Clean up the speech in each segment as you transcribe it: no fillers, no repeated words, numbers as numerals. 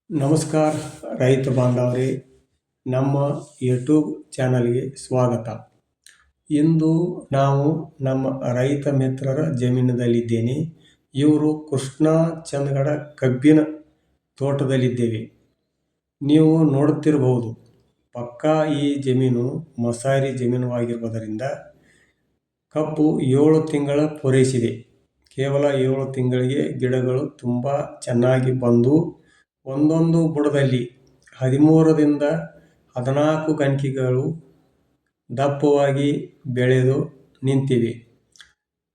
ನಮಸ್ಕಾರ ರೈತ ಬಾಂಧವರೇ, ನಮ್ಮ ಯೂಟ್ಯೂಬ್ ಚಾನಲ್ಗೆ ಸ್ವಾಗತ. ಇಂದು ನಾವು ನಮ್ಮ ರೈತ ಮಿತ್ರರ ಜಮೀನಿನಲ್ಲಿದ್ದೇನೆ. ಇವರು ಕೃಷ್ಣ ಚಂದಗಡ ಕಬ್ಬಿನ ತೋಟದಲ್ಲಿದ್ದೇವೆ. ನೀವು ನೋಡುತ್ತಿರಬಹುದು, ಪಕ್ಕಾ ಈ ಜಮೀನು ಮಸಾರಿ ಜಮೀನುವಾಗಿರುವುದರಿಂದ ಕಬ್ಬು 7 ತಿಂಗಳ ಪೂರೈಸಿದೆ. ಕೇವಲ 7 ತಿಂಗಳಿಗೆ ಗಿಡಗಳು ತುಂಬ ಚೆನ್ನಾಗಿ ಬಂದು ಒಂದೊಂದು ಬುಡದಲ್ಲಿ 13ರಿಂದ 14 ಗಂಟಿಗಳು ದಪ್ಪವಾಗಿ ಬೆಳೆದು ನಿಂತಿವೆ.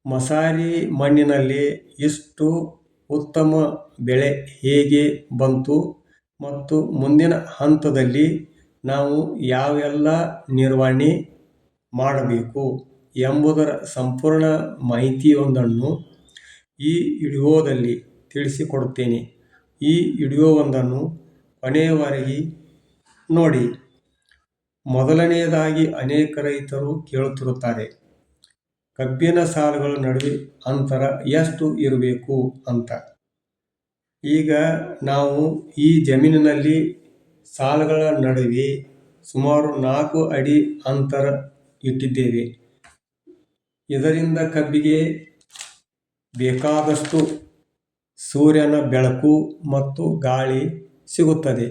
ಮಸಾರಿ ಮಣ್ಣಿನಲ್ಲಿ ಇಷ್ಟು ಉತ್ತಮ ಬೆಳೆ ಹೇಗೆ ಬಂತು ಮತ್ತು ಮುಂದಿನ ಹಂತದಲ್ಲಿ ನಾವು ಯಾವೆಲ್ಲ ನಿರ್ವಹಣೆ ಮಾಡಬೇಕು ಎಂಬುದರ ಸಂಪೂರ್ಣ ಮಾಹಿತಿಯೊಂದನ್ನು ಈ ವಿಡಿಯೋದಲ್ಲಿ ತಿಳಿಸಿಕೊಡುತ್ತೇನೆ. ಈ ವಿಡಿಯೋವೊಂದನ್ನು ಕೊನೆಯವರೆಗೆ ನೋಡಿ. ಮೊದಲನೆಯದಾಗಿ, ಅನೇಕ ರೈತರು ಕೇಳುತ್ತಿರುತ್ತಾರೆ, ಕಬ್ಬಿನ ಸಾಲುಗಳ ನಡುವೆ ಅಂತರ ಎಷ್ಟು ಇರಬೇಕು ಅಂತ. ಈಗ ನಾವು ಈ ಜಮೀನಿನಲ್ಲಿ ಸಾಲುಗಳ ನಡುವೆ ಸುಮಾರು 4 ಅಡಿ ಅಂತರ ಇಟ್ಟಿದ್ದೇವೆ. ಇದರಿಂದ ಕಬ್ಬಿಗೆ ಬೇಕಾದಷ್ಟು ಸೂರ್ಯನ ಬೆಳಕು ಮತ್ತು ಗಾಳಿ ಸಿಗುತ್ತದೆ.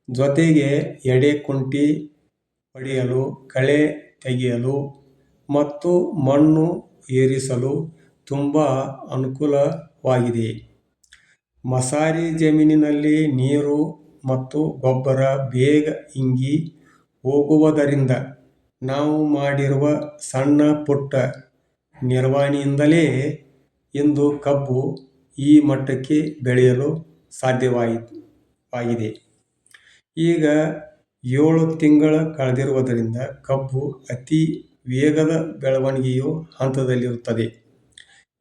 ಜೊತೆಗೆ ಎಡೆ ಕುಂಟಿ ಹೊಡೆಯಲು, ಕಳೆ ತೆಗೆಯಲು ಮತ್ತು ಮಣ್ಣು ಏರಿಸಲು ತುಂಬ ಅನುಕೂಲವಾಗಿದೆ. ಮಸಾರಿ ಜಮೀನಿನಲ್ಲಿ ನೀರು ಮತ್ತು ಗೊಬ್ಬರ ಬೇಗ ಇಂಗಿ ಹೋಗುವುದರಿಂದ ನಾವು ಮಾಡಿರುವ ಸಣ್ಣ ಪುಟ್ಟ ನಿರ್ವಹಣೆಯಿಂದಲೇ ಇಂದು ಕಬ್ಬು ಈ ಮಟ್ಟಕ್ಕೆ ಬೆಳೆಯಲು ಸಾಧ್ಯವಾಗಿದೆ. ಈಗ 7 ತಿಂಗಳ ಕಳೆದಿರುವುದರಿಂದ ಕಬ್ಬು ಅತಿ ವೇಗದ ಬೆಳವಣಿಗೆಯ ಹಂತದಲ್ಲಿರುತ್ತದೆ.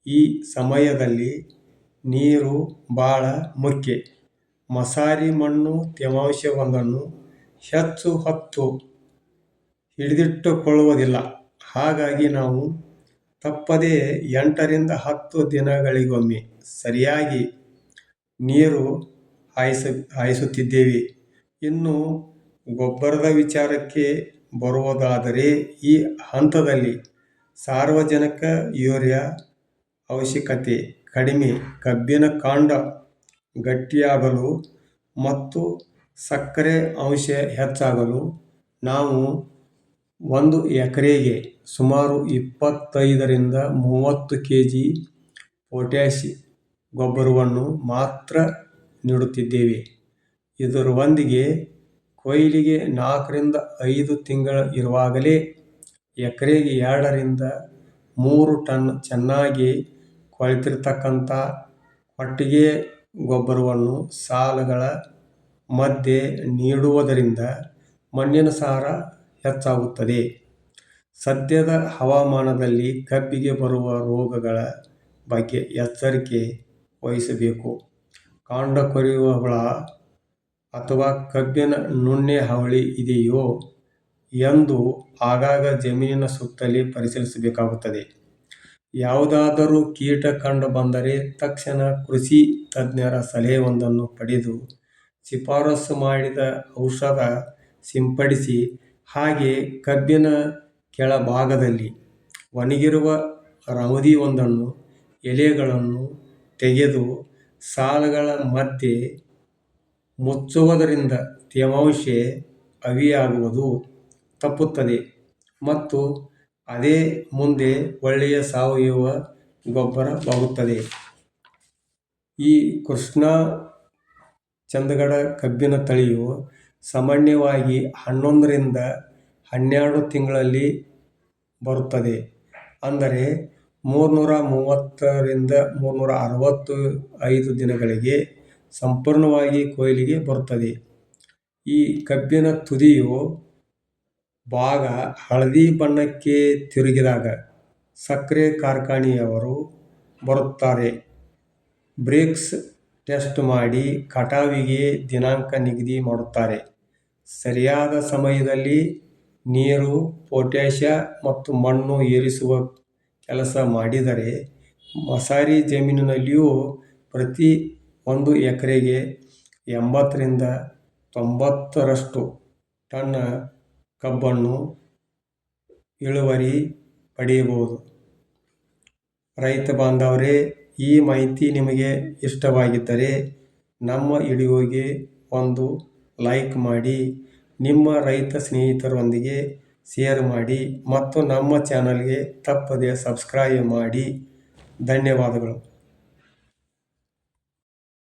ಈ ಸಮಯದಲ್ಲಿ ನೀರು ಬಹಳ ಮುಖ್ಯ. ಮಸಾರಿ ಮಣ್ಣು ತೇವಾಂಶವನ್ನು ಹೆಚ್ಚು ಹೊತ್ತು ಹಿಡಿದಿಟ್ಟುಕೊಳ್ಳುವುದಿಲ್ಲ. ಹಾಗಾಗಿ ನಾವು ತಪ್ಪದೆ 8ರಿಂದ 10 ದಿನಗಳಿಗೊಮ್ಮೆ ಸರಿಯಾಗಿ ನೀರು ಹಾಯಿಸುತ್ತಿದ್ದೇವೆ. ಇನ್ನು ಗೊಬ್ಬರದ ವಿಚಾರಕ್ಕೆ ಬರುವುದಾದರೆ, ಈ ಹಂತದಲ್ಲಿ ಸಾರಜನಕ ಯೂರಿಯಾ ಅವಶ್ಯಕತೆ ಕಡಿಮೆ. ಕಬ್ಬಿನ ಕಾಂಡ ಗಟ್ಟಿಯಾಗಲು ಮತ್ತು ಸಕ್ಕರೆ ಅಂಶ ಹೆಚ್ಚಾಗಲು ನಾವು 1 ಎಕರೆಗೆ ಸುಮಾರು 25ರಿಂದ 30 kg ಪೊಟ್ಯಾಷ್ ಗೊಬ್ಬರವನ್ನು ಮಾತ್ರ ನೀಡುತ್ತಿದ್ದೇವೆ. ಇದರೊಂದಿಗೆ ಕೊಯ್ಲಿಗೆ 4ರಿಂದ 5 ತಿಂಗಳು ಇರುವಾಗಲೇ ಎಕರೆಗೆ 2ರಿಂದ 3 ಟನ್ ಚೆನ್ನಾಗಿ ಕೊಳೆತಿರತಕ್ಕಂಥ ಕೊಟ್ಟಿಗೆ ಗೊಬ್ಬರವನ್ನು ಸಾಲುಗಳ ಮಧ್ಯೆ ನೀಡುವುದರಿಂದ ಮಣ್ಣಿನ ಸಾರ ಹೆಚ್ಚಾಗುತ್ತದೆ. ಸದ್ಯದ ಹವಾಮಾನದಲ್ಲಿ ಕಬ್ಬಿಗೆ ಬರುವ ರೋಗಗಳ ಬಗ್ಗೆ ಎಚ್ಚರಿಕೆ ವಹಿಸಬೇಕು. ಕಾಂಡ ಕೊರೆಯುವ ಹುಳ ಅಥವಾ ಕಬ್ಬಿನ ನುಣ್ಣೆ ಹಾವಳಿ ಇದೆಯೋ ಎಂದು ಆಗಾಗ ಜಮೀನಿನ ಸುತ್ತಲೇ ಪರಿಶೀಲಿಸಬೇಕಾಗುತ್ತದೆ. ಯಾವುದಾದರೂ ಕೀಟ ಕಂಡು ಬಂದರೆ ತಕ್ಷಣ ಕೃಷಿ ತಜ್ಞರ ಸಲಹೆಯೊಂದನ್ನು ಪಡೆದು ಶಿಫಾರಸು ಮಾಡಿದ ಔಷಧ ಸಿಂಪಡಿಸಿ. ಹಾಗೆ ಕಬ್ಬಿನ ಕೆಳಭಾಗದಲ್ಲಿ ಒಣಗಿರುವ ರೌದಿಯೊಂದನ್ನು ಎಲೆಗಳನ್ನು ತೆಗೆದು ಸಾಲುಗಳ ಮಧ್ಯೆ ಮುಚ್ಚುವುದರಿಂದ ತೇವಾಂಶ ಆವಿಯಾಗುವುದು ತಪ್ಪುತ್ತದೆ ಮತ್ತು ಅದೇ ಮುಂದೆ ಒಳ್ಳೆಯ ಸಾವಯವ ಗೊಬ್ಬರವಾಗುತ್ತದೆ. ಈ ಕೃಷ್ಣ ಚಂದಗಡ ಕಬ್ಬಿನ ತಳಿಯು ಸಾಮಾನ್ಯವಾಗಿ 11ರಿಂದ 12 ತಿಂಗಳಲ್ಲಿ ಬರುತ್ತದೆ. ಅಂದರೆ 330ರಿಂದ 365 ದಿನಗಳಿಗೆ ಸಂಪೂರ್ಣವಾಗಿ ಕೊಯ್ಲಿಗೆ ಬರುತ್ತದೆ. ಈ ಕಬ್ಬಿನ ತುದಿಯ ಭಾಗ ಹಳದಿ ಬಣ್ಣಕ್ಕೆ ತಿರುಗಿದಾಗ ಸಕ್ಕರೆ ಕಾರ್ಖಾನೆಯವರು ಬರುತ್ತಾರೆ. ಬ್ರೇಕ್ಸ್ ಟೆಸ್ಟ್ ಮಾಡಿ ಕಟಾವಿಗೆ ದಿನಾಂಕ ನಿಗದಿ ಮಾಡುತ್ತಾರೆ. ಸರಿಯಾದ ಸಮಯದಲ್ಲಿ ನೀರು, ಪೊಟ್ಯಾಷ್ ಮತ್ತು ಮಣ್ಣು ಏರಿಸುವ ಕೆಲಸ ಮಾಡಿದರೆ ಮಸಾರಿ ಜಮೀನಿನಲ್ಲಿಯೂ ಪ್ರತಿ 1 ಎಕರೆಗೆ 80ರಿಂದ 90ರಷ್ಟು ಟನ್ ಕಬ್ಬನ್ನು ಇಳುವರಿ ಪಡೆಯಬಹುದು. ರೈತ ಬಾಂಧವರೇ, ಈ ಮಾಹಿತಿ ನಿಮಗೆ ಇಷ್ಟವಾಗಿದ್ದರೆ ನಮ್ಮ ವಿಡಿಯೋಗೆ ಒಂದು ಲೈಕ್ ಮಾಡಿ, ನಿಮ್ಮ ರೈತ ಸ್ನೇಹಿತರೊಂದಿಗೆ ಶೇರ್ ಮಾಡಿ ಮತ್ತು ನಮ್ಮ ಚಾನಲ್ಗೆ ತಪ್ಪದೆ ಸಬ್ಸ್ಕ್ರೈಬ್ ಮಾಡಿ. ಧನ್ಯವಾದಗಳು.